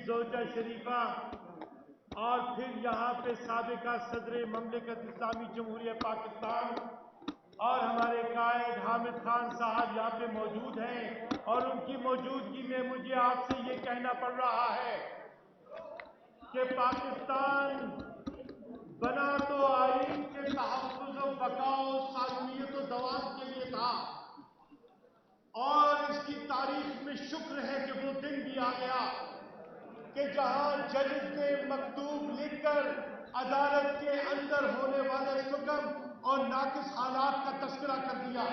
زوجہ شریفہ اور پھر یہاں پہ سابقہ صدر مملکت اسلامی جمہوریہ پاکستان اور ہمارے قائد حامد خان صاحب یہاں پہ موجود ہیں، اور ان کی موجودگی میں مجھے آپ سے یہ کہنا پڑ رہا ہے کہ پاکستان بنا تو آئین کے تحفظ و بقا و سالمیت و دوام کے لیے تھا، اور اس کی تاریخ میں شکر ہے کہ وہ دن بھی آ گیا کہ جہاں ججز نے مکتوب لکھ کر عدالت کے اندر ہونے والے حکم اور ناقص حالات کا تذکرہ کر دیا۔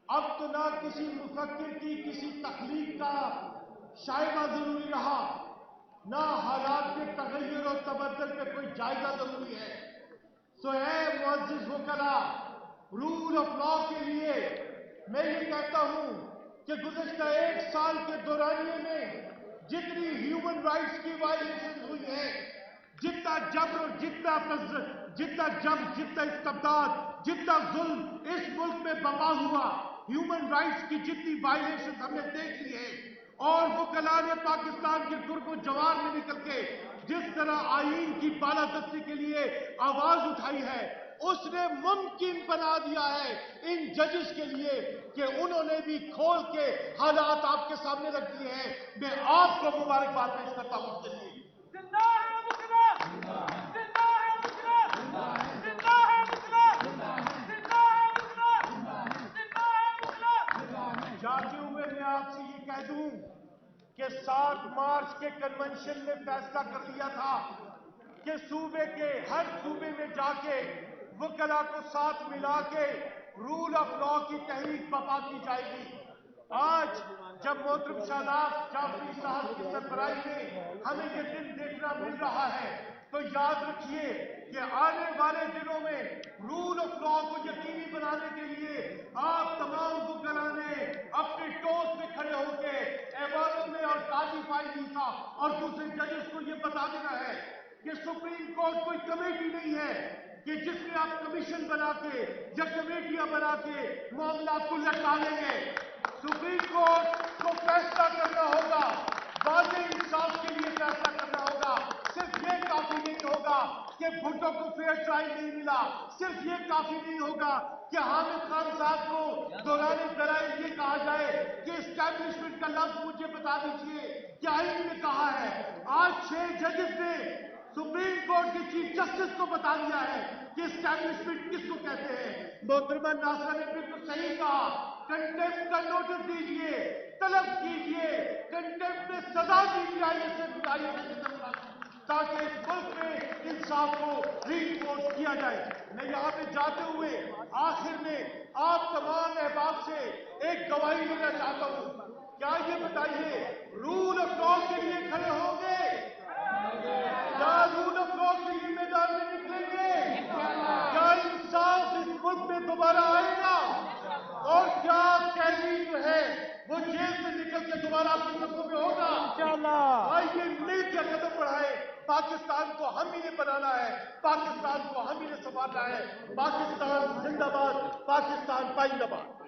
اب تو نہ کسی مفکر کی کسی تخلیق کا شائبہ ضروری رہا، نہ حالات کے تغیر و تبدل پہ کوئی جائزہ ضروری ہے۔ سو اے معزز وکلاء، رول آف لا کے لیے میں یہ کہتا ہوں کہ گزشتہ ایک سال کے دورانیے میں جتنی ہیومن رائٹس کی وائلیشن ہوئی ہے، جتنا جبر اور جتنا استبداد، جتنا ظلم اس ملک میں بپا ہوا، ہیومن رائٹس کی جتنی وائلیشن ہم نے دیکھ لی ہے، اور وکلاء نے پاکستان کے گرگ و جوار میں نکل کے جس طرح آئین کی بالادستی کے لیے آواز اٹھائی ہے، اس نے ممکن بنا دیا ہے ان ججز کے لیے کہ انہوں نے بھی کھول کے حالات آپ کے سامنے رکھ دیے ہیں۔ میں آپ کو مبارکباد پیش کرتا ہوں اس کے لیے۔ زندہ ہے وکلا! زندہ ہے وکلا! زندہ ہے وکلا! زندہ ہے وکلا! زندہ ہے وکلا! جاتے ہوئے میں آپ سے یہ کہہ دوں کہ 7 مارچ کے کنونشن نے فیصلہ کر دیا تھا کہ صوبے کے ہر صوبے میں جا کے وکلاء کو ساتھ ملا کے رول آف لا کی تحریک برپا کی جائے گی۔ آج جب محترم شاداب جعفری صاحب کی سربراہی میں ہمیں یہ دن دیکھنا مل رہا ہے تو یاد رکھیے کہ آنے والے دنوں میں رول آف لا کو یقینی بنانے کے لیے آپ تمام وکلاء نے اپنے ٹوس پہ کھڑے ہو کے ایوانوں میں اور قاضی فائز عیسیٰ اور دوسرے ججز کو یہ بتا دینا ہے کہ سپریم کورٹ کوئی کمیٹی نہیں ہے کہ جس میں آپ کمیشن بنا کے یا کمیٹیاں بنا کے معاملات کو لٹکا لیں گے۔ سپریم کورٹ کو فیصلہ کرنا ہوگا، واضح انصاف کے لیے فیصلہ کرنا ہوگا۔ صرف یہ کافی نہیں ہوگا کہ بھٹو کو فیئر ٹرائل نہیں ملا، صرف یہ کافی نہیں ہوگا کہ حامد خان صاحب کو دوران دلائل یہ کہا جائے کہ اسٹیبلشمنٹ کا لفظ مجھے بتا دیجئے کہ آئین میں کہا ہے۔ آج 6 ججز نے سپریم کورٹ کے چیف جسٹس کو بتا دیا ہے کہ اسٹیبلشمنٹ کس کو کہتے ہیں۔ محترمہ ناصرہ نے بالکل صحیح کہا، کنٹیمپٹ کا نوٹس دیجئے، طلب کیجئے، کنٹیمپٹ میں سزا دیجئے تاکہ اس ملک میں انصاف کو ری انفورس کیا جائے۔ میں یہاں پہ جاتے ہوئے آخر میں آپ تمام احباب سے ایک گواہی لینا چاہتا ہوں۔ کیا یہ بتائیے رول آف لا کے لیے کھڑے ہوں گے؟ کیا رول آف لا کے لیے میدان میں نکلیں گے؟ کیا انصاف اس ملک میں دوبارہ آئے گا؟ اور کیا قیدی جو ہے وہ جیل سے نکل کے دوبارہ اپنی سڑکوں پہ ہوگا؟ انشاءاللہ۔ آئیے مل کے قدم بڑھائیں۔ پاکستان کو ہم ہی نے بنانا ہے، پاکستان کو ہم ہی نے سنبھالنا ہے۔ پاکستان زندہ باد، پاکستان پائندہ باد۔